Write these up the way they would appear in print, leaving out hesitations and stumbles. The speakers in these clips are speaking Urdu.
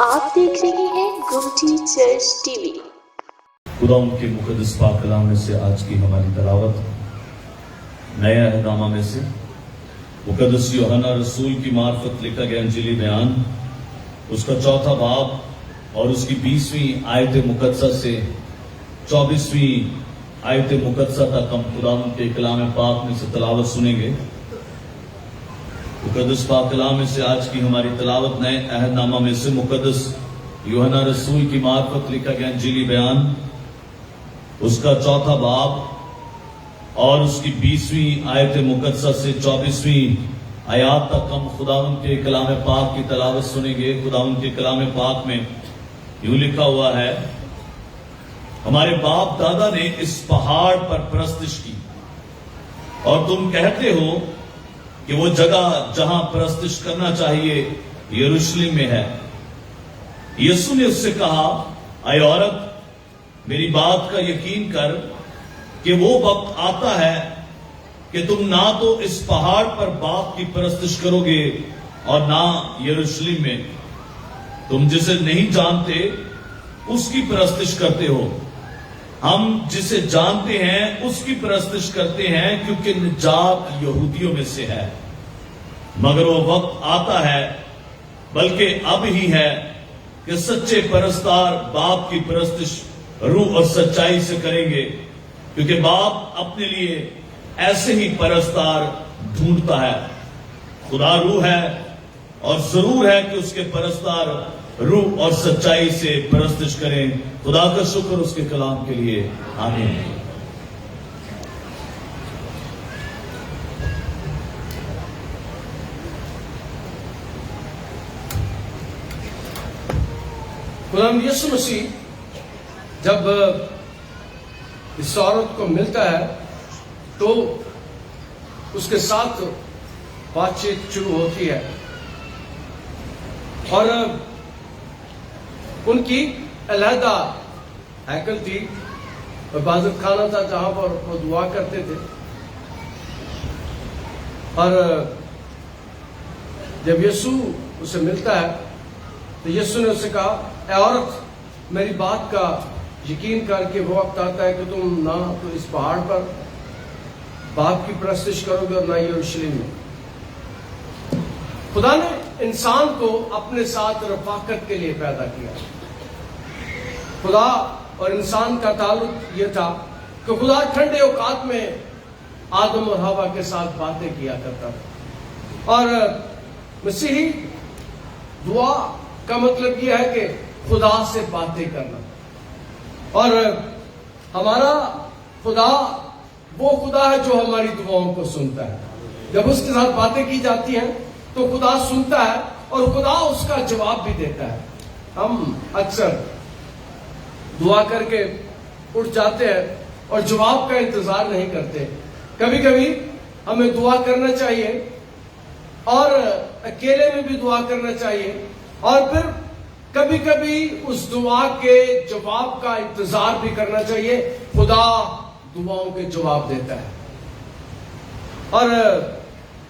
آپ دیکھ رہے ہیں گمٹی چرچ ٹی وی۔ خدا ان کے مقدس پاک کلام میں سے آج کی ہماری تلاوت نیا عہد نامہ میں سے مقدس یوحنا رسول کی معرفت لکھا گیا انجیلی بیان، اس کا 4 باب اور اس کی 20ویں آیت مقدسہ سے 24ویں آیت مقدسہ تک ہم خدا ان کے کلام پاک میں سے تلاوت سنیں گے۔ مقدس پاک کلام میں سے آج کی ہماری تلاوت نئے عہد نامہ میں سے مقدس یوحنا رسول کی معرفت لکھا گیا انجیلی بیان، اس کا 4 باب اور اس کی 20ویں آیت مقدسہ سے 24ویں آیات تک ہم خداوند کے کلام پاک کی تلاوت سنیں گے۔ خداوند کے کلام پاک میں یوں لکھا ہوا ہے، ہمارے باپ دادا نے اس پہاڑ پر پرستش کی اور تم کہتے ہو کہ وہ جگہ جہاں پرستش کرنا چاہیے یروشلم میں ہے۔ یسوع نے اس سے کہا، اے عورت، میری بات کا یقین کر کہ وہ وقت آتا ہے کہ تم نہ تو اس پہاڑ پر باپ کی پرستش کرو گے اور نہ یروشلم میں۔ تم جسے نہیں جانتے اس کی پرستش کرتے ہو، ہم جسے جانتے ہیں اس کی پرستش کرتے ہیں کیونکہ نجات یہودیوں میں سے ہے۔ مگر وہ وقت آتا ہے، بلکہ اب ہی ہے، کہ سچے پرستار باپ کی پرستش روح اور سچائی سے کریں گے، کیونکہ باپ اپنے لیے ایسے ہی پرستار ڈھونڈتا ہے۔ خدا روح ہے اور ضرور ہے کہ اس کے پرستار روح اور سچائی سے پرستش کریں۔ خدا کا شکر اس کے کلام کے لیے، آمین۔ خداوند یسوع مسیح جب اس عورت کو ملتا ہے تو اس کے ساتھ بات چیت شروع ہوتی ہے، اور ان کی علیحدہ ہیکل تھی، عبادت خانہ تھا جہاں پر وہ دعا کرتے تھے۔ اور جب یسوع اسے ملتا ہے تو یسوع نے اسے کہا، اے عورت، میری بات کا یقین کر کے وہ وقت آتا ہے کہ تم نہ تو اس پہاڑ پر باپ کی پرستش کرو گے اور نہ یروشلم میں۔ خدا نے انسان کو اپنے ساتھ رفاقت کے لیے پیدا کیا۔ خدا اور انسان کا تعلق یہ تھا کہ خدا ٹھنڈے اوقات میں آدم اور حوا کے ساتھ باتیں کیا کرتا تھا، اور مسیحی دعا کا مطلب یہ ہے کہ خدا سے باتیں کرنا۔ اور ہمارا خدا وہ خدا ہے جو ہماری دعاؤں کو سنتا ہے۔ جب اس کے ساتھ باتیں کی جاتی ہیں تو خدا سنتا ہے اور خدا اس کا جواب بھی دیتا ہے۔ ہم اکثر دعا کر کے اٹھ جاتے ہیں اور جواب کا انتظار نہیں کرتے۔ کبھی کبھی ہمیں دعا کرنا چاہیے اور اکیلے میں بھی دعا کرنا چاہیے، اور پھر کبھی کبھی اس دعا کے جواب کا انتظار بھی کرنا چاہیے۔ خدا دعاؤں کے جواب دیتا ہے۔ اور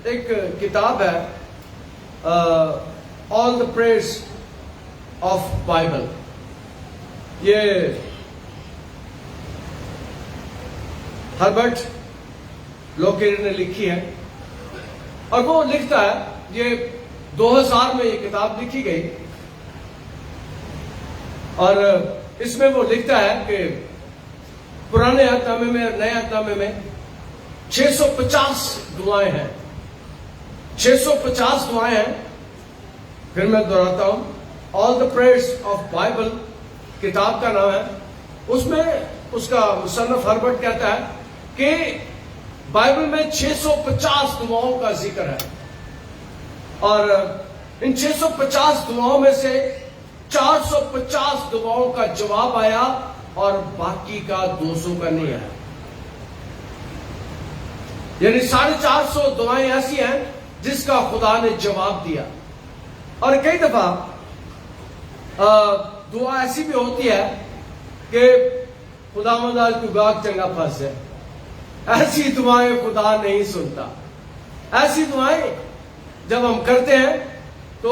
ایک کتاب ہے آل دا پریئرز آف بائبل، یہ ہربرٹ لوکیر نے لکھی ہے، اور وہ لکھتا ہے، یہ 2000 میں یہ کتاب لکھی گئی، اور اس میں وہ لکھتا ہے کہ پرانے عہد نامے میں اور نئے عہد نامے میں 650 دعائیں ہیں۔ 650 دعائیں ہیں۔ پھر میں دہراتا ہوں، آل دا پریئرز آف بائبل کتاب کا نام ہے۔ اس میں اس کا مصنف ہربرٹ کہتا ہے کہ بائبل میں 650 دعاؤں کا ذکر ہے، اور ان 650 دعاؤں میں سے 450 دعاؤں کا جواب آیا اور باقی کا 200 کا نہیں آیا۔ یعنی 450 دعائیں ایسی ہیں جس کا خدا نے جواب دیا۔ اور کئی دفعہ دعا ایسی بھی ہوتی ہے کہ خدا مدال کو گاگ چنگا پھنس ہے، ایسی دعائیں خدا نہیں سنتا۔ ایسی دعائیں جب ہم کرتے ہیں تو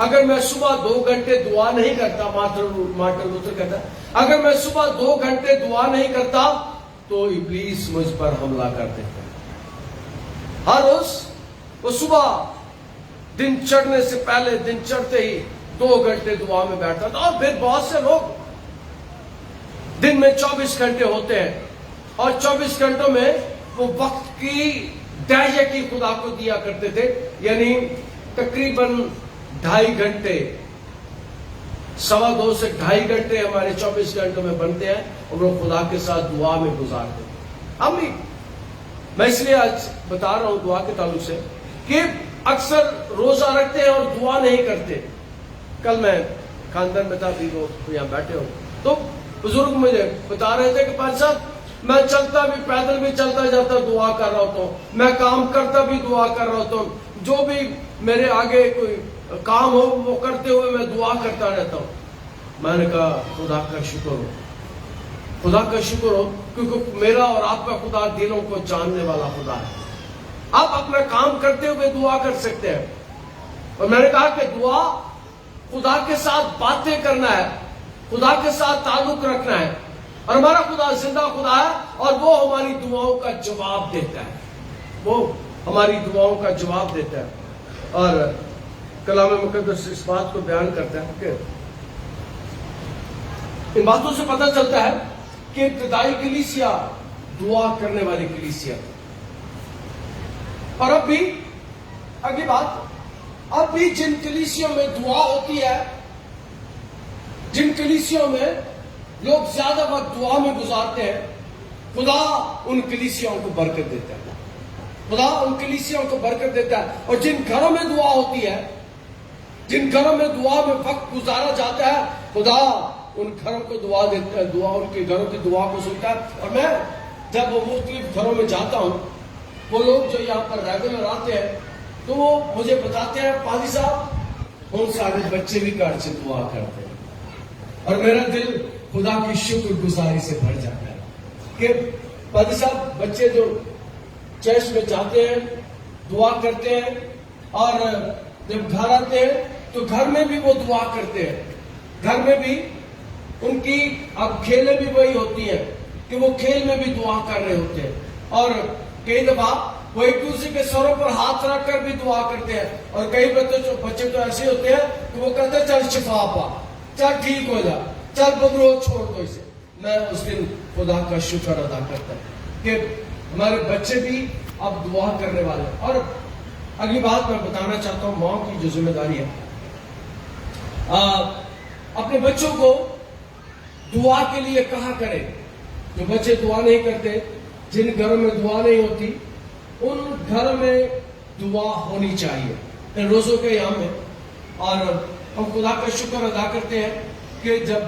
اگر میں صبح 2 گھنٹے دعا نہیں کرتا، مارٹن لوتھر کہتا ہے اگر میں صبح 2 گھنٹے دعا نہیں کرتا تو ابلیس مجھ پر حملہ کر دیتا ہے۔ ہر روز وہ صبح دن چڑھنے سے پہلے، دن چڑھتے ہی 2 گھنٹے دعا میں بیٹھتا تھا۔ اور پھر بہت سے لوگ دن میں 24 گھنٹے ہوتے ہیں اور 24 گھنٹوں میں وہ وقت کی دہیے کی خدا کو دیا کرتے تھے، یعنی تقریباً 2.5 گھنٹے، 2.25 سے 2.5 گھنٹے ہمارے 24 گھنٹوں میں بنتے ہیں اور وہ خدا کے ساتھ دعا میں گزارتے ہیں۔ ہم بھی، میں اس لیے آج بتا رہا ہوں دعا کے تعلق سے کہ اکثر روزہ رکھتے ہیں اور دعا نہیں کرتے۔ کل میں خاندان میں تھا، بھی لوگ یہاں بیٹھے ہو تو بزرگ مجھے بتا رہے تھے کہ پانچ صاحب میں چلتا بھی، پیدل بھی چلتا جاتا دعا کر رہا ہوتا ہوں، میں کام کرتا بھی دعا کر رہا ہوتا ہوں، جو بھی میرے آگے کوئی کام ہو وہ کرتے ہوئے میں دعا کرتا رہتا ہوں۔ میں نے کہا خدا کا شکر ہو، خدا کا شکر ہو، کیونکہ میرا اور آپ کا خدا دلوں کو جاننے والا خدا ہے۔ آپ اپنا کام کرتے ہوئے دعا کر سکتے ہیں، اور میں نے کہا کہ دعا خدا کے ساتھ باتیں کرنا ہے، خدا کے ساتھ تعلق رکھنا ہے، اور ہمارا خدا زندہ خدا ہے اور وہ ہماری دعاؤں کا جواب دیتا ہے، وہ ہماری دعاؤں کا جواب دیتا ہے۔ اور کلام مقدس اس بات کو بیان کرتا ہے کہ ان باتوں سے پتہ چلتا ہے کہ ابتدائی کلیسیا دعا کرنے والی کلیسیا، اور اب بھی اگلی بات، اب بھی جن کلیسیوں میں دعا ہوتی ہے، جن کلیسیوں میں لوگ زیادہ وقت دعا میں گزارتے ہیں، خدا ان کلیسیوں کو برکت دیتا ہے، خدا ان کلیسیوں کو برکت دیتا ہے۔ اور جن گھروں میں دعا ہوتی ہے، جن گھروں میں دعا میں وقت گزارا جاتا ہے، خدا ان گھروں کو دعا دیتا ہے، دعا ان کے گھروں کی دعا کو سنتا ہے۔ اور میں جب وہ مختلف گھروں میں جاتا ہوں، وہ لوگ جو یہاں پر ریگولر آتے ہیں تو وہ مجھے بتاتے ہیں پادری صاحب ان سارے بچے بھی گھر سے دعا کرتے ہیں، اور میرا دل خدا کی شکر گزاری سے بھر جاتا ہے کہ پادری صاحب بچے جو چرچ میں جاتے ہیں، دعا کرتے ہیں، اور جب گھر آتے ہیں تو گھر میں بھی وہ دعا کرتے ہیں، گھر میں بھی ان کی اب کھیلیں بھی وہی ہوتی ہیں کہ وہ کھیل میں بھی دعا کر رہے ہوتے ہیں، اور کئی دفعہ وہ ایک دوسرے کے سروں پر ہاتھ رکھ کر بھی دعا کرتے ہیں، اور کئی بچے تو ایسے ہوتے ہیں کہ وہ کہتے ہیں چل شفا پا، چل ٹھیک ہو جا، چل بدرو چھوڑ دو اسے۔ میں اس دن خدا کا شکر ادا کرتا ہوں کہ ہمارے بچے بھی اب دعا کرنے والے ہیں۔ اور اگلی بات میں بتانا چاہتا ہوں، ماں کی جو ذمہ داری ہے، اپنے بچوں کو دعا کے لیے کہا کرے۔ جو بچے دعا نہیں کرتے، جن گھروں میں دعا نہیں ہوتی، ان گھروں میں دعا ہونی چاہیے ان روزوں کے ایام میں۔ اور ہم خدا کا شکر ادا کرتے ہیں کہ جب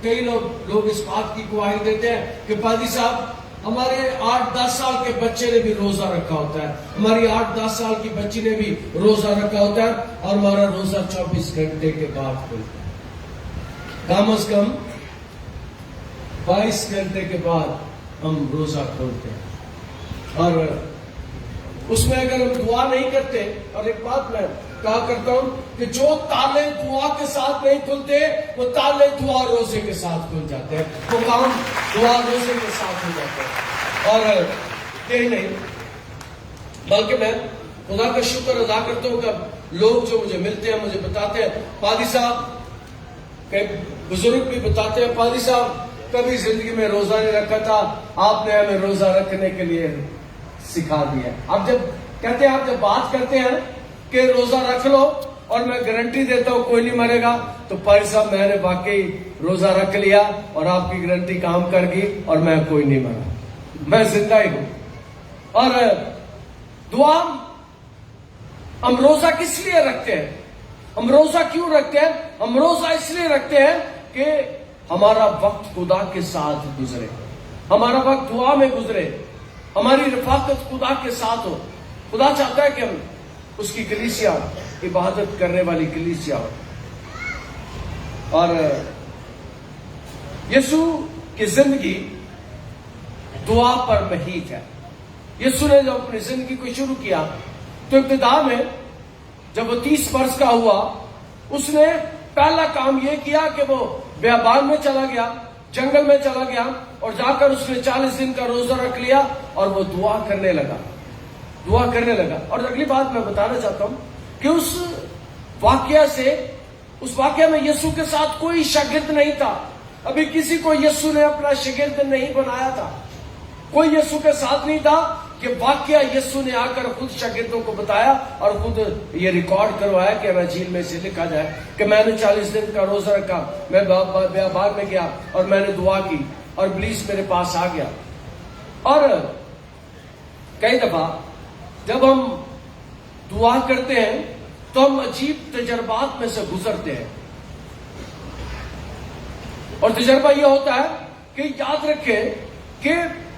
کئی لوگ اس بات کی گواہی دیتے ہیں کہ پادری صاحب ہمارے 8-10 سال کے بچے نے بھی روزہ رکھا ہوتا ہے، ہماری 8-10 سال کی بچی نے بھی روزہ رکھا ہوتا ہے، اور ہمارا روزہ 24 گھنٹے کے بعد کھلتا ہے، کم از کم 22 گھنٹے کے بعد ہم روزہ کھولتے ہیں۔ اور اس میں اگر ہم دعا نہیں کرتے، اور ایک بات میں کہا کرتا ہوں کہ جو تالے دعا کے ساتھ نہیں کھلتے وہ تالے دعا روزے کے ساتھ کھل جاتے ہیں، وہ کام دعا روزے کے ساتھ ہو جاتے ہیں۔ اور یہی نہیں بلکہ میں خدا کا شکر ادا کرتا ہوں کہ لوگ جو مجھے ملتے ہیں مجھے بتاتے ہیں پادری صاحب، کئی بزرگ بھی بتاتے ہیں پادری صاحب کبھی زندگی میں روزہ نہیں رکھا تھا، آپ نے ہمیں روزہ رکھنے کے لیے سکھا دیا۔ آپ جب کہتے ہیں، آپ جب بات کرتے ہیں کہ روزہ رکھ لو اور میں گارنٹی دیتا ہوں کوئی نہیں مرے گا، تو پادری صاحب میں نے واقعی روزہ رکھ لیا اور آپ کی گارنٹی کام کر گئی اور میں کوئی نہیں مرا، میں زندہ ہی ہوں۔ اور دعا ہم روزہ کس لیے رکھتے ہیں؟ ہم روزہ کیوں رکھتے ہیں؟ ہم روزہ اس لیے رکھتے ہیں کہ ہمارا وقت خدا کے ساتھ گزرے، ہمارا وقت دعا میں گزرے، ہماری رفاقت خدا کے ساتھ ہو۔ خدا چاہتا ہے کہ ہم اس کی کلیسیا عبادت کرنے والی کلیسیا ہو۔ اور یسوع کی زندگی دعا پر محیط ہے۔ یسوع نے جب اپنی زندگی کو شروع کیا تو ابتدا میں جب وہ 30 برس کا ہوا اس نے پہلا کام یہ کیا کہ وہ بیابان میں چلا گیا، جنگل میں چلا گیا، اور جا کر اس نے 40 دن کا روزہ رکھ لیا اور وہ دعا کرنے لگا، دعا کرنے لگا۔ اور اگلی بات میں بتانا چاہتا ہوں کہ اس واقعہ میں یسوع کے ساتھ کوئی شاگرد نہیں تھا، ابھی کسی کو یسوع نے اپنا شاگرد نہیں بنایا تھا، کوئی یسوع کے ساتھ نہیں تھا کہ واقعہ یسوع نے آ کر خود شاگردوں کو بتایا اور خود یہ ریکارڈ کروایا کہ انجیل میں سے لکھا جائے کہ میں نے 40 دن کا روزہ رکھا، میں بیابان میں گیا اور میں نے دعا کی اور ابلیس میرے پاس آ گیا۔ اور کئی دفعہ جب ہم دعا کرتے ہیں تو ہم عجیب تجربات میں سے گزرتے ہیں، اور تجربہ یہ ہوتا ہے کہ یاد رکھیں کہ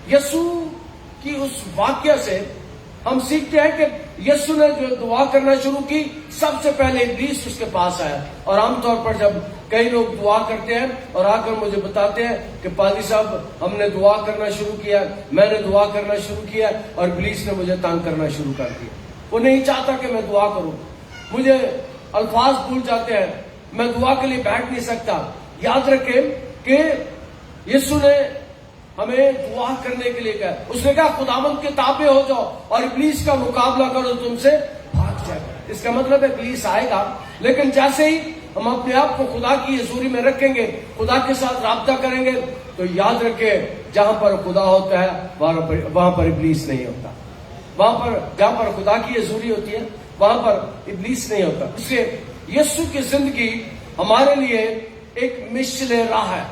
یسوع کی اس واقعہ سے ہم سیکھتے ہیں کہ یسوع نے جو دعا کرنا شروع کی، سب سے پہلے ابلیس اس کے پاس آیا۔ اور عام طور پر جب کئی لوگ دعا کرتے ہیں اور آ کر مجھے بتاتے ہیں کہ پادری صاحب ہم نے دعا کرنا شروع کیا، میں نے دعا کرنا شروع کیا اور ابلیس نے مجھے تنگ کرنا شروع کر دیا، وہ نہیں چاہتا کہ میں دعا کروں، مجھے الفاظ بھول جاتے ہیں، میں دعا کے لیے بیٹھ نہیں سکتا۔ یاد رکھیں کہ یسوع نے ہمیں دعا کرنے کے لیے کہا، اس نے کہا خداوند کے تابع ہو جاؤ اور ابلیس کا مقابلہ کرو، تم سے بھاگ جائے گا۔ اس کا مطلب ہے ابلیس آئے گا، لیکن جیسے ہی ہم اپنے آپ کو خدا کی حضوری میں رکھیں گے، خدا کے ساتھ رابطہ کریں گے، تو یاد رکھیں جہاں پر خدا ہوتا ہے وہاں پر ابلیس نہیں ہوتا، وہاں پر جہاں پر خدا کی حضوری ہوتی ہے وہاں پر ابلیس نہیں ہوتا۔ اس لیے یسوع کی زندگی ہمارے لیے ایک مشعل راہ ہے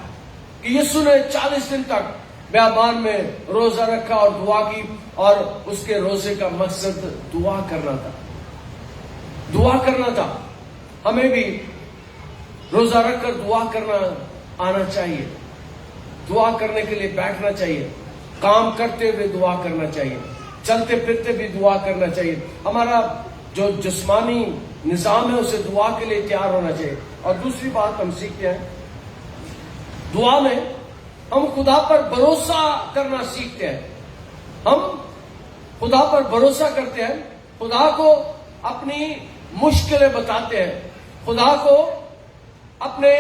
کہ یسوع نے 40 دن تک بیابان میں روزہ رکھا اور دعا کی، اور اس کے روزے کا مقصد دعا کرنا تھا، دعا کرنا تھا۔ ہمیں بھی روزہ رکھ کر دعا کرنا آنا چاہیے، دعا کرنے کے لیے بیٹھنا چاہیے، کام کرتے ہوئے دعا کرنا چاہیے، چلتے پھرتے بھی دعا کرنا چاہیے۔ ہمارا جو جسمانی نظام ہے اسے دعا کے لیے تیار ہونا چاہیے۔ اور دوسری بات ہم سیکھتے ہیں، دعا میں ہم خدا پر بھروسہ کرنا سیکھتے ہیں، ہم خدا پر بھروسہ کرتے ہیں، خدا کو اپنی مشکلیں بتاتے ہیں، خدا کو اپنے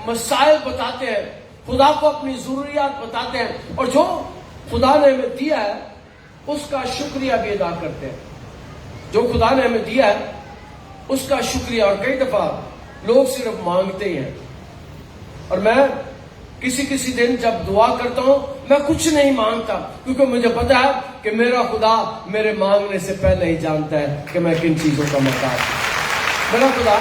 مسائل بتاتے ہیں، خدا کو اپنی ضروریات بتاتے ہیں، اور جو خدا نے ہمیں دیا ہے اس کا شکریہ بھی ادا کرتے ہیں، جو خدا نے ہمیں دیا ہے اس کا شکریہ۔ اور کئی دفعہ لوگ صرف مانگتے ہی ہیں، اور میں کسی دن جب دعا کرتا ہوں میں کچھ نہیں مانگتا، کیونکہ مجھے پتا ہے کہ میرا خدا میرے مانگنے سے پہلے ہی جانتا ہے کہ میں کن چیزوں کا محتاج ہوں۔ میرا خدا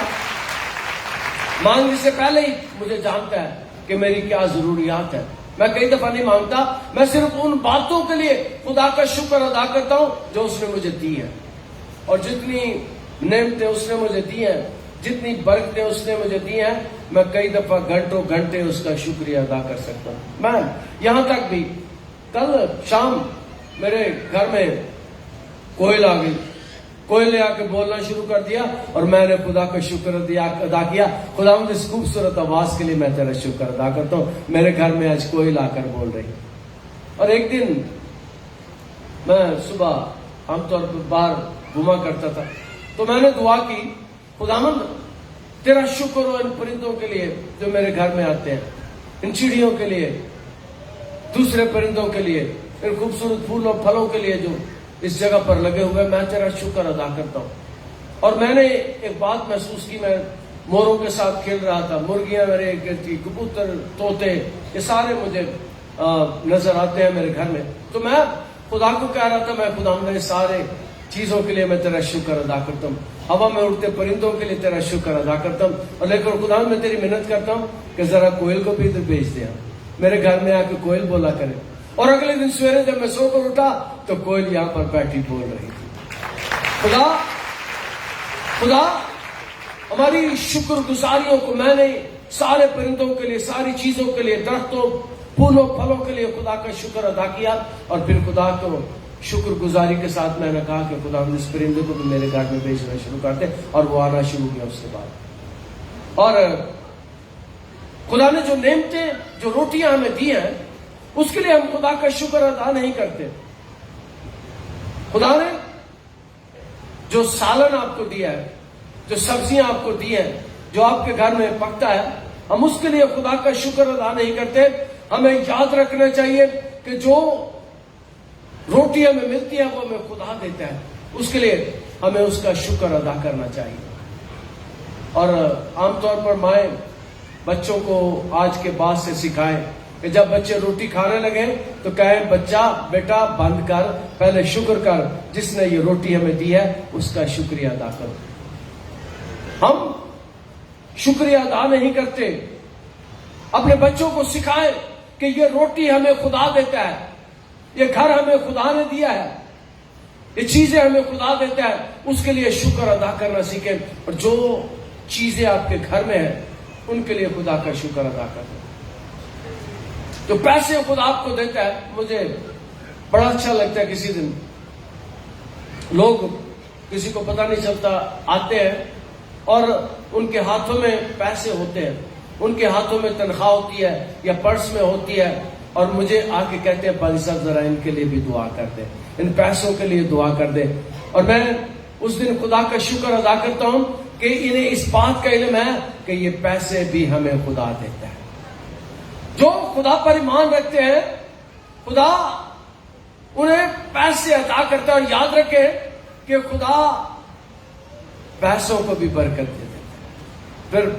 مانگنے سے پہلے ہی مجھے جانتا ہے کہ میری کیا ضروریات ہے۔ میں کئی دفعہ نہیں مانگتا، میں صرف ان باتوں کے لیے خدا کا شکر ادا کرتا ہوں جو اس نے مجھے دی ہے، اور جتنی نعمتیں اس نے مجھے دی ہیں، جتنی برکتیں اس نے مجھے دی ہیں، میں کئی دفعہ گھنٹوں گھنٹے اس کا شکریہ ادا کر سکتا ہوں۔ میں یہاں تک بھی کل شام میرے گھر میں کوئل آ گئی، کوئل نے آ کے بولنا شروع کر دیا، اور میں نے خدا کا شکر ادا کیا۔ خدا مجھے اس خوبصورت آواز کے لیے میں تیرا شکر ادا کرتا ہوں، میرے گھر میں آج کوئل آ کر بول رہی۔ اور ایک دن میں صبح عام طور پر باہر گھوما کرتا تھا، تو میں نے دعا کی، خداوند تیرا شکر ہو ان پرندوں کے لیے جو میرے گھر میں آتے ہیں، ان چڑیوں کے لیے، دوسرے پرندوں کے لیے، ان خوبصورت پھولوں پھلوں کے لیے جو اس جگہ پر لگے ہوئے، میں تیرا شکر ادا کرتا ہوں۔ اور میں نے ایک بات محسوس کی، میں موروں کے ساتھ کھیل رہا تھا، مرغیاں میرے گرد تھی، کبوتر، طوطے، یہ سارے مجھے نظر آتے ہیں میرے گھر میں۔ تو میں خدا کو کہہ رہا تھا، میں خداوند سارے چیزوں کے لیے میں تیرا شکر ادا کرتا ہوں، ہوا میں اڑتے پرندوں کے لیے تیرا شکر ادا کرتا ہوں، اور لیکن خدا میں تیری محنت کرتا ہوں کہ ذرا کوئل کو بھی ادھر بھیج دیا، میرے گھر میں آ کے کوئل بولا کرے۔ اور اگلے دن سویرے جب میں سو کر اٹھا تو کوئل یہاں پر بیٹھی بول رہی تھی۔ خدا ہماری شکر گزاریوں کو، میں نے سارے پرندوں کے لیے، ساری چیزوں کے لیے، درختوں، پھولوں پھلوں کے لیے خدا کا شکر ادا کیا، اور پھر خدا کو شکر گزاری کے ساتھ میں نے کہا کہ خدا اس پرندے کو بھی میرے گھر میں بھیجنا شروع کرتے، اور وہ آنا شروع کیا اس کے بعد۔ اور خدا نے جو نعمتیں، جو روٹیاں ہمیں دی ہیں، اس کے لیے ہم خدا کا شکر ادا نہیں کرتے۔ خدا نے جو سالن آپ کو دیا ہے، جو سبزیاں آپ کو دی ہیں، جو آپ کے گھر میں پکتا ہے، ہم اس کے لیے خدا کا شکر ادا نہیں کرتے. ہمیں یاد رکھنا چاہیے کہ جو روٹی ہمیں ملتی ہے وہ ہمیں خدا دیتا ہے، اس کے لیے ہمیں اس کا شکر ادا کرنا چاہیے. اور عام طور پر مائیں بچوں کو آج کے بعد سے سکھائیں کہ جب بچے روٹی کھانے لگے تو کہیں بچہ بیٹا بند کر، پہلے شکر کر، جس نے یہ روٹی ہمیں دی ہے اس کا شکریہ ادا کرو. ہم شکریہ ادا نہیں کرتے. اپنے بچوں کو سکھائیں کہ یہ روٹی ہمیں خدا دیتا ہے، یہ گھر ہمیں خدا نے دیا ہے، یہ چیزیں ہمیں خدا دیتا ہے، اس کے لیے شکر ادا کرنا سیکھیں. اور جو چیزیں آپ کے گھر میں ہیں ان کے لیے خدا کا شکر ادا کریں. جو پیسے خدا آپ کو دیتا ہے، مجھے بڑا اچھا لگتا ہے. کسی دن لوگ، کسی کو پتہ نہیں چلتا، آتے ہیں اور ان کے ہاتھوں میں پیسے ہوتے ہیں، ان کے ہاتھوں میں تنخواہ ہوتی ہے یا پرس میں ہوتی ہے، اور مجھے آ کے کہتے ہیں پادری صاحب ذرا ان کے لیے بھی دعا کر دیں، ان پیسوں کے لیے دعا کر دیں. اور میں اس دن خدا کا شکر ادا کرتا ہوں کہ انہیں اس بات کا علم ہے کہ یہ پیسے بھی ہمیں خدا دیتا ہے. جو خدا پر ایمان رکھتے ہیں خدا انہیں پیسے عطا کرتا ہے. اور یاد رکھیں کہ خدا پیسوں کو بھی برکت دے دیتا ہے. پھر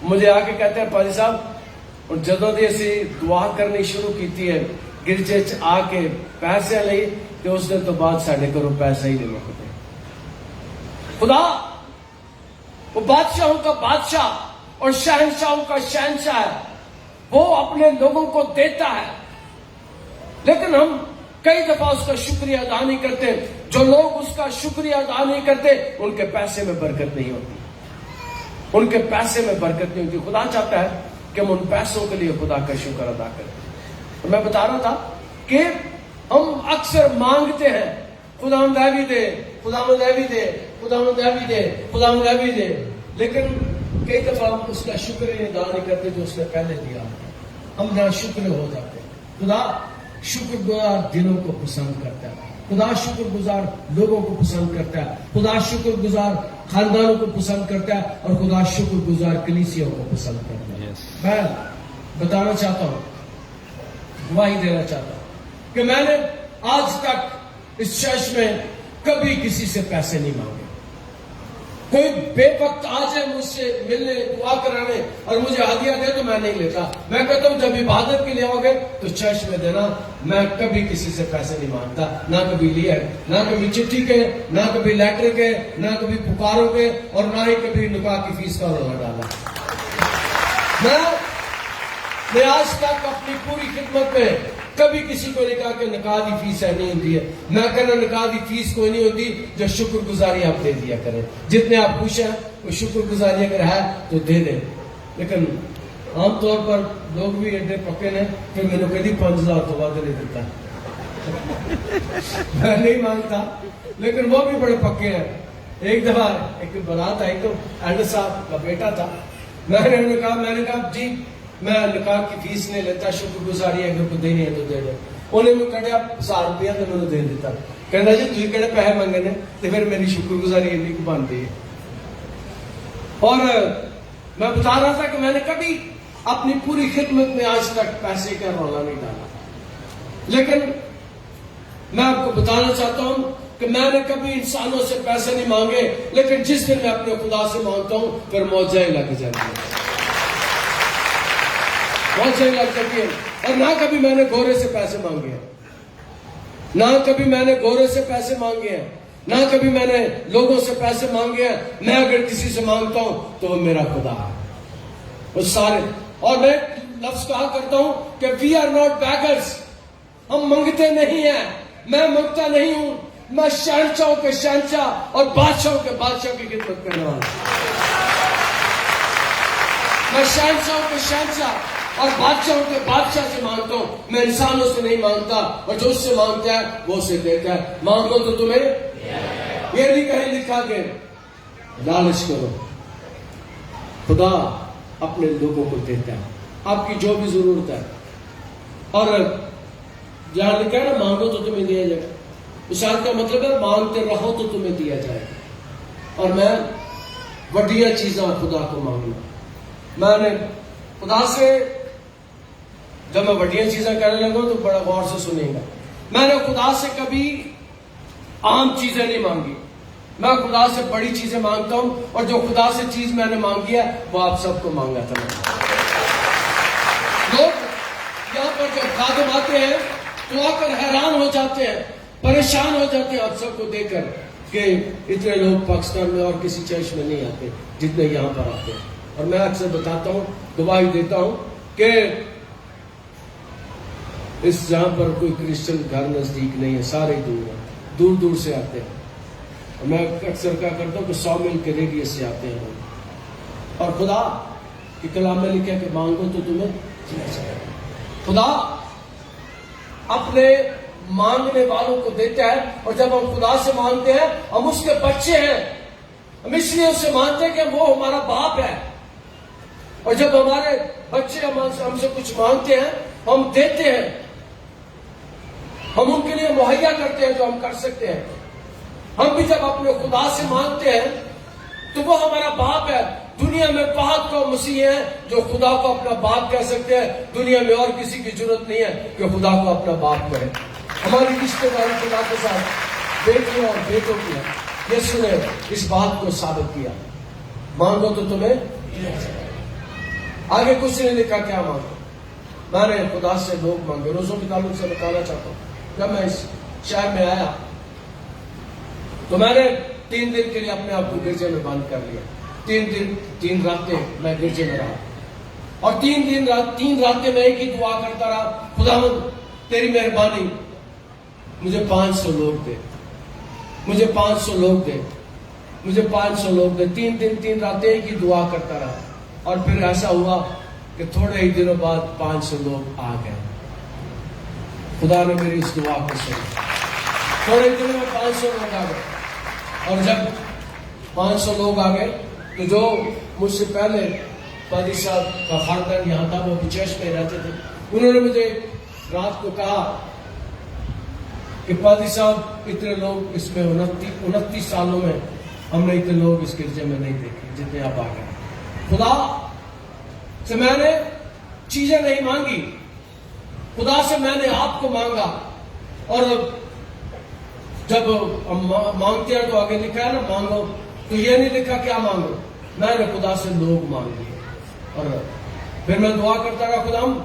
مجھے آ کے کہتے ہیں پادری صاحب اور جدوں دی اسی دعا کرنی شروع کیتی ہے گرجے چ آ کے پیسے لئی کہ اس دن تو بعد ساڈے گھروں پیسے ہی نہیں مکتے. خدا وہ بادشاہوں کا بادشاہ اور شہنشاہوں کا شہنشاہ ہے. وہ اپنے لوگوں کو دیتا ہے، لیکن ہم کئی دفعہ اس کا شکریہ ادا نہیں کرتے. جو لوگ اس کا شکریہ ادا نہیں کرتے ان کے پیسے میں برکت نہیں ہوتی، ان کے پیسے میں برکت نہیں ہوتی. خدا چاہتا ہے کہ ہم ان پیسوں کے لیے خدا کا شکر ادا کریں. میں بتا رہا تھا کہ ہم اکثر مانگتے ہیں خدا مند دے، خدا مند دے، خدا مند دے، خدا مند دے، لیکن کئی دفعہ ہم اس کا شکر ادا نہیں کرتے جو اس نے پہلے دیا. ہم نہ شکر ہو جاتے. خدا شکر گزار دلوں کو پسند کرتا ہے، خدا شکر گزار لوگوں کو پسند کرتا ہے، خدا شکر گزار خاندانوں کو پسند کرتا ہے، اور خدا شکر گزار کلیسیوں کو پسند کرتا ہے. میں بتانا چاہتا ہوں، گواہی دینا چاہتا ہوں کہ میں نے آج تک اس چرچ میں کبھی کسی سے پیسے نہیں مانگے. کوئی بے وقت آ جائے مجھ سے ملنے، دعا کرانے اور مجھے ہدیہ دے تو میں نہیں لیتا. میں کہتا ہوں جب عبادت کے لیے آؤ گے تو چرچ میں دینا. میں کبھی کسی سے پیسے نہیں مانگتا، نہ کبھی لیا، نہ کبھی چٹھی کے، نہ کبھی لیٹر کے، نہ کبھی پکاروں کے، اور نہ ہی کبھی نکاح کی فیس کا روزہ ڈالا. میں آج تک اپنی پوری خدمت میں کبھی کسی کو نہیں کہا کہ نکاح کی فیس ہے نہیں ہوتی ہے. میں کہنا نکاح کی فیس کوئی نہیں ہوتی، جو شکر گزاری آپ دے دیا کریں. جتنے آپ خوش ہیں وہ شکر گزاری اگر ہے تو دے دیں. لیکن عام طور پر لوگ بھی ایڈے پکے نے کہ میں نے کبھی 5,000 تو بعد نہیں دیتا. میں نہیں مانگتا، لیکن وہ بھی بڑے پکے ہیں. ایک دفعہ ایک بارات آئی تو اینڈ صاحب کا بیٹا تھا. میں نے کہا جی میں نکاح کی فیس نہیں لیتا، شکر گزاری اگر کو دینی ہے تو دے دو. انہیں میں کہا 1,000 روپیہ تو میں نے دے دیتا. کہنا جی تھی کہڑے پیسے منگے نے تو پھر میری شکر گزاری انہیں کو بن گئی. اور میں بتا رہا تھا کہ میں نے کبھی اپنی پوری خدمت میں آج تک پیسے کا رولا نہیں ڈالا. لیکن میں آپ کو بتانا چاہتا ہوں کہ میں نے کبھی انسانوں سے پیسے نہیں مانگے، لیکن جس دن میں اپنے خدا سے مانگتا ہوں پھر موجیں لگ جاتی ہیں، موجیں لگ جاتی ہیں. اور نہ کبھی میں نے گورے سے پیسے مانگے ہیں، نہ کبھی میں نے گورے سے پیسے مانگے ہیں، نہ کبھی میں نے لوگوں سے پیسے مانگے ہیں. میں اگر کسی سے مانگتا ہوں تو وہ میرا خدا ہے، وہ سارے. اور میں لفظ کہا کرتا ہوں کہ وی آر ناٹ بیگرز. ہم منگتے نہیں ہیں، میں منگتا نہیں ہوں. میں شہنشاہوں کے شہنشاہ اور بادشاہوں کے بادشاہ کی خدمت کرنے والا ہوں. میں شہنشاہوں کے شہنشاہ اور بادشاہوں کے بادشاہ سے مانگتا ہوں. میں انسانوں سے نہیں مانگتا، اور جو اس سے مانگتا ہے وہ اسے دیتا ہے. مانگو تو تمہیں یہ نہیں کہیں لکھا کہ لالچ کرو. خدا اپنے لوگوں کو دیتا ہے آپ کی جو بھی ضرورت ہے. اور جہاں لکھا ہے نا مانگو تو تمہیں دیا جائے گا، اس آیت کا مطلب ہے مانگتے رہو تو تمہیں دیا جائے گا. اور میں وڈیاں چیزاں خدا کو مانگنا. میں نے خدا سے جب میں وڈیاں چیزیں کرنے لگا تو بڑا غور سے سنیں گا. میں نے خدا سے کبھی عام چیزیں نہیں مانگی. میں خدا سے بڑی چیزیں مانگتا ہوں, اور جو خدا سے چیز میں نے مانگی ہے وہ آپ سب کو مانگا تھا. لوگ یہاں پر جب خادم آتے ہیں تو آ کر حیران ہو جاتے ہیں, پریشان ہو جاتے ہیں آپ سب کو دیکھ کر کہ اتنے لوگ پاکستان میں اور کسی چرچ میں نہیں آتے جتنے یہاں پر آتے ہیں. اور میں اکثر بتاتا ہوں, گواہی دیتا ہوں کہ اس جہاں پر کوئی کرسچن گھر نزدیک نہیں ہے, سارے دور ہیں, دور دور سے آتے ہیں. اور میں اکثر کیا کرتا ہوں کہ 100 میل کے ریڈیس سے آتے ہیں لوگ. اور خدا کے کلام میں لکھا کہ مانگو تو تمہیں دیا جائے گا. خدا اپنے مانگنے والوں کو دیتا ہے, اور جب ہم خدا سے مانگتے ہیں ہم اس کے بچے ہیں. ہم اس لیے اس سے مانتے ہیں کہ وہ ہمارا باپ ہے, اور جب ہمارے بچے ہم سے کچھ مانگتے ہیں ہم دیتے ہیں, ہم ان کے لیے مہیا کرتے ہیں جو ہم کر سکتے ہیں. ہم بھی جب اپنے خدا سے مانگتے ہیں تو وہ ہمارا باپ ہے. دنیا میں بہت کو مسیح ہیں جو خدا کو اپنا باپ کہہ سکتے ہیں. دنیا میں اور کسی کی ضرورت نہیں ہے کہ خدا کو اپنا باپ کہے. ہماری رشتے داری خدا کے ساتھ بیٹیوں اور بیٹوں کی ہے. یسوع نے اس بات کو ثابت کیا, مانگو تو تمہیں دیا جائے گا. آگے کچھ نہیں لکھا کیا مانگو. میں نے خدا سے لوگ مانگے. روزوں کے تعلق سے بتانا چاہتا ہوں, جب میں اس شہر میں آیا تو میں نے 3 دن کے لیے اپنے آپ کو گرجے میں بند کر لیا. 3 راتیں میں گرجے میں رہا, اور 3 راتیں میں ایک ہی دعا کرتا رہا, خداوند تیری مہربانی مجھے 500 لوگ دے, مجھے 500 لوگ دے, مجھے 500 لوگ دے. 3 راتیں ایک ہی دعا کرتا رہا, اور پھر ایسا ہوا کہ تھوڑے ہی دنوں بعد 500 لوگ آ گئے. خدا نے میری اس دعا کو سنا. تھوڑے ہی دنوں میں 500 لوگ آ گئے, اور جب 500 لوگ آ گئے تو جو مجھ سے پہلے پادری صاحب کا خاندان یہاں تھا, وہ چرچ میں رہتے تھے, انہوں نے مجھے رات کو کہا کہ پادری صاحب اتنے لوگ اس میں 29 سالوں میں ہم نے اتنے لوگ اس گرجے میں نہیں دیکھے جتنے آپ آ گئے. خدا سے میں نے چیزیں نہیں مانگی, خدا سے میں نے آپ کو مانگا. اور جب ہم مانگتے ہیں تو آگے لکھا ہے نا مانگو, تو یہ نہیں لکھا کیا مانگو. میں نے خدا سے لوگ مانگ لیے, اور پھر میں دعا کرتا رہا خدا ہم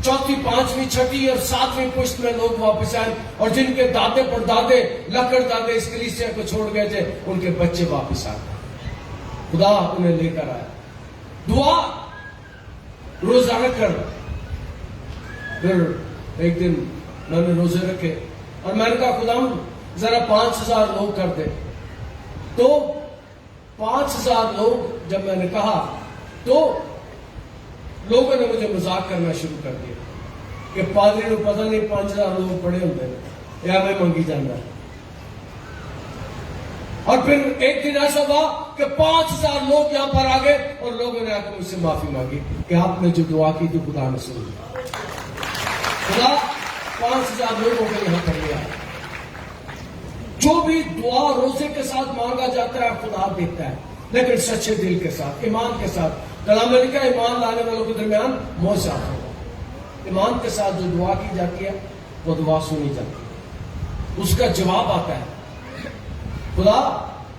4th 5ویں 6th اور 7ویں پشت میں لوگ واپس آئے, اور جن کے دادے پردادے لکڑ دادے اس کلیسیا کو چھوڑ گئے تھے ان کے بچے واپس آ گئے. خدا انہیں لے کر آیا. دعا روزہ رکھ کر, پھر ایک دن میں نے روزے رکھے, اور میں نے کہا خدا ذرا 5000 لوگ کر دے. تو 5000 لوگ جب میں نے کہا تو لوگوں نے مجھے مذاق کرنا شروع کر دیا کہ پادری کو پتہ نہیں 5000 لوگ پڑے ہوتے ہیں یا میں منگی جانا ہے. اور پھر ایک دن ایسا ہوا کہ 5000 لوگ یہاں پر آ گئے, اور لوگوں نے آ کے مجھ سے معافی مانگی کہ آپ نے جو دعا کی تھی خدا نے سن لی. خدا 5000 لوگوں کو یہاں پر لیا. جو بھی دعا روزے کے ساتھ مانگا جاتا ہے خدا دیتا ہے, لیکن سچے دل کے ساتھ, ایمان کے ساتھ. کلام میں لکھا ہے ایمان لانے والوں کے درمیان موسیقات ہوگا. ایمان کے ساتھ جو دعا کی جاتی ہے وہ دعا سنی جاتی ہے, اس کا جواب آتا ہے. خدا,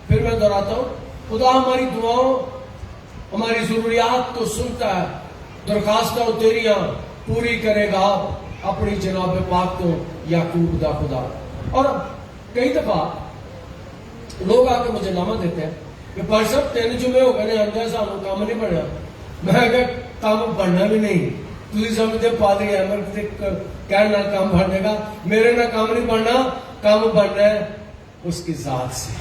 پھر میں دہراتا ہوں, خدا ہماری دعاؤں ہماری ضروریات کو سنتا ہے. درخواستوں تیریاں پوری کرے گا اپنی جناب پاک کو یعقوب دا خدا. اور کئی دفعہ لوگ آ کے مجھے نامہ دیتے ہیں کہ پر صاحب 3 جمعے ہو گئے ہم جیسا کام نہیں بڑھا. میں کہ کام بڑھنا بھی نہیں, تھی سمجھتے پادری احمد کہنا کام بڑھنے کا, میرے نہ کام نہیں بڑھنا, کام بڑھنا ہے اس کی ذات سے.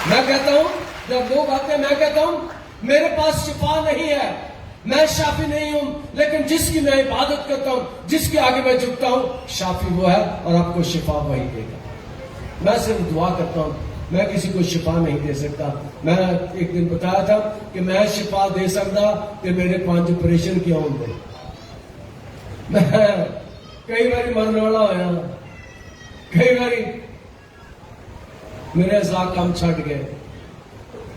میں کہتا ہوں جب لوگ آتے ہیں میں کہتا ہوں میرے پاس شفا نہیں ہے, میں شافی نہیں ہوں, لیکن جس کی میں عبادت کرتا ہوں, جس کے آگے میں جھکتا ہوں, شافی وہ ہے اور آپ کو شفا وہی دے گا. میں صرف دعا کرتا ہوں, میں کسی کو شفا نہیں دے سکتا. میں ایک دن بتایا تھا کہ میں شفا دے سکتا کہ میرے 5 آپریشن کیا ہوں گے. میں کئی باری مرنے والا ہوا, کئی باری میرے اعضاء کام چھٹ گئے,